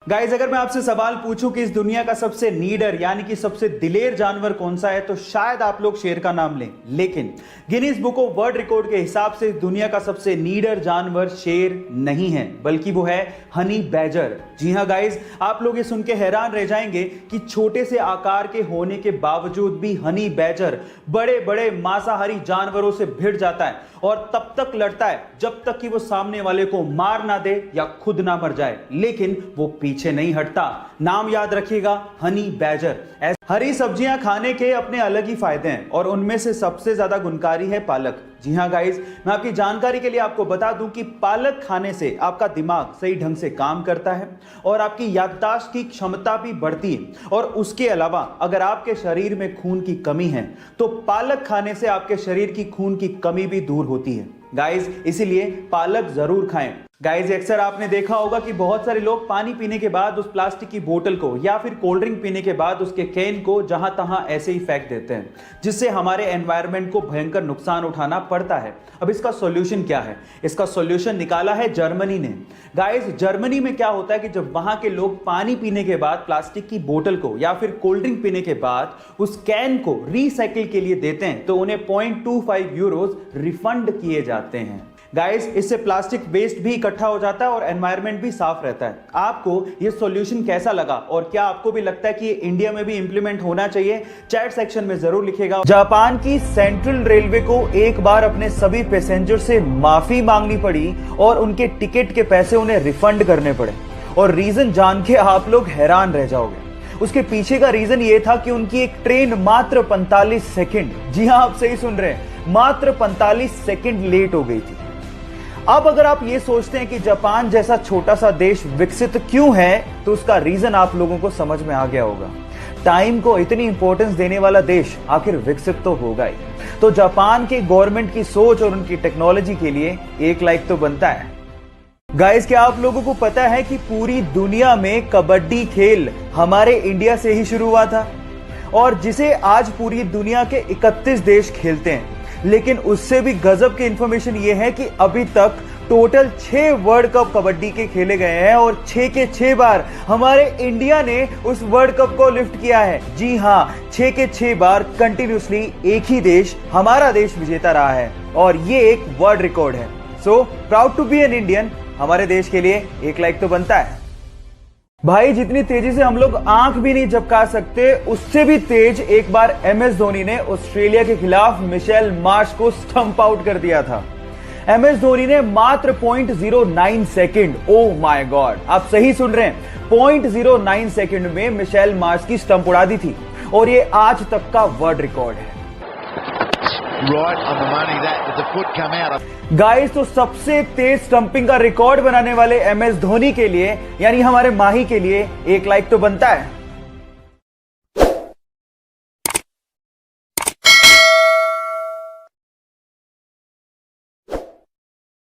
Guys, अगर मैं आपसे सवाल पूछूं कि इस दुनिया का सबसे नीडर यानी कि सबसे दिलेर जानवर कौन सा है, तो शायद आप लोग शेर का नाम लें। लेकिन Guinness book of world record के हिसाब से इस दुनिया का सबसे नीडर जानवर शेर नहीं है, बल्कि वो है हनी बैजर। जी हां गाइज, आप लोग ये सुन के हैरान रह जाएंगे कि छोटे से आकार के होने के बावजूद भी हनी बैजर बड़े बड़े मांसाहारी जानवरों से भिड़ जाता है और तब तक लड़ता है जब तक कि वो सामने वाले को मार ना दे या खुद ना मर जाए, लेकिन वो पीछे नहीं हटता। नाम याद रखिएगा, हनी बैजर। हरी सब्जियां खाने के अपने अलग ही फायदे हैं और उनमें से सबसे ज्यादा गुणकारी है पालक। जी हां गाइस, मैं आपकी जानकारी के लिए आपको बता दूं कि पालक खाने से आपका दिमाग सही ढंग से काम करता है और आपकी याददाश्त की क्षमता भी बढ़ती है। और उसके अलावा अगर आपके शरीर में खून की कमी है तो पालक खाने से आपके शरीर की खून की कमी भी दूर होती है। गाइस, इसीलिए पालक जरूर खाएं। गाइस, अक्सर आपने देखा होगा कि बहुत सारे लोग पानी पीने के बाद उस प्लास्टिक की बोतल को या फिर कोल्ड ड्रिंक पीने के बाद उसके कैन को जहां तहां ऐसे ही फेंक देते हैं, जिससे हमारे एनवायरनमेंट को भयंकर नुकसान उठाना पड़ता है। अब इसका सॉल्यूशन क्या है? इसका सॉल्यूशन निकाला है जर्मनी ने। गाइस, जर्मनी में क्या होता है कि जब वहां के लोग पानी पीने के बाद प्लास्टिक की बोतल को या फिर कोल्ड ड्रिंक पीने के बाद उस कैन को रीसाइकिल के लिए देते हैं तो उन्हें 0.25 यूरोज रिफंड किए जाते हैं। गाइस, इससे प्लास्टिक वेस्ट भी इकट्ठा हो जाता है और एनवायरनमेंट भी साफ रहता है। आपको ये सॉल्यूशन कैसा लगा और क्या आपको भी लगता है कि ये इंडिया में भी इंप्लीमेंट होना चाहिए? चैट सेक्शन में जरूर लिखिएगा। जापान की सेंट्रल रेलवे को एक बार अपने सभी पैसेंजर से माफी मांगनी पड़ी और उनके टिकट के पैसे उन्हें रिफंड करने पड़े। और रीजन जान के आप लोग हैरान रह जाओगे। उसके पीछे का रीजन ये था कि उनकी एक ट्रेन मात्र 45 सेकंड, जी हां आप सही सुन रहे हैं, मात्र 45 सेकंड लेट हो गई थी। अब अगर आप ये सोचते हैं कि जापान जैसा छोटा सा देश विकसित क्यों है, तो उसका रीजन आप लोगों को समझ में आ गया होगा। टाइम को इतनी इंपॉर्टेंस देने वाला देश आखिर विकसित तो होगा ही। तो जापान के गवर्नमेंट की सोच और उनकी टेक्नोलॉजी के लिए एक लाइक तो बनता है। गाइस, क्या आप लोगों को पता है कि पूरी दुनिया में कबड्डी खेल हमारे इंडिया से ही शुरू हुआ था और जिसे आज पूरी दुनिया के 31 देश खेलते हैं। लेकिन उससे भी गजब की इंफॉर्मेशन यह है कि अभी तक टोटल 6 वर्ल्ड कप कबड्डी के खेले गए हैं और 6 के 6 बार हमारे इंडिया ने उस वर्ल्ड कप को लिफ्ट किया है। जी हां, 6 के 6 बार कंटिन्यूसली एक ही देश, हमारा देश विजेता रहा है और ये एक वर्ल्ड रिकॉर्ड है। So proud to be an Indian. हमारे देश के लिए एक लाइक तो बनता है। भाई, जितनी तेजी से हम लोग आंख भी नहीं झपका सकते, उससे भी तेज एक बार MS धोनी ने ऑस्ट्रेलिया के खिलाफ मिशेल मार्श को स्टंप आउट कर दिया था। MS धोनी ने मात्र 0.09 सेकंड, ओह माय गॉड, आप सही सुन रहे हैं, 0.09 सेकंड में मिशेल मार्श की स्टंप उड़ा दी थी और ये आज तक का वर्ल्ड रिकॉर्ड है। Right on the money that with the foot come out. Guys, तो सबसे तेज स्टंपिंग का रिकॉर्ड बनाने वाले MS धोनी के लिए यानी हमारे माही के लिए एक लाइक तो बनता है।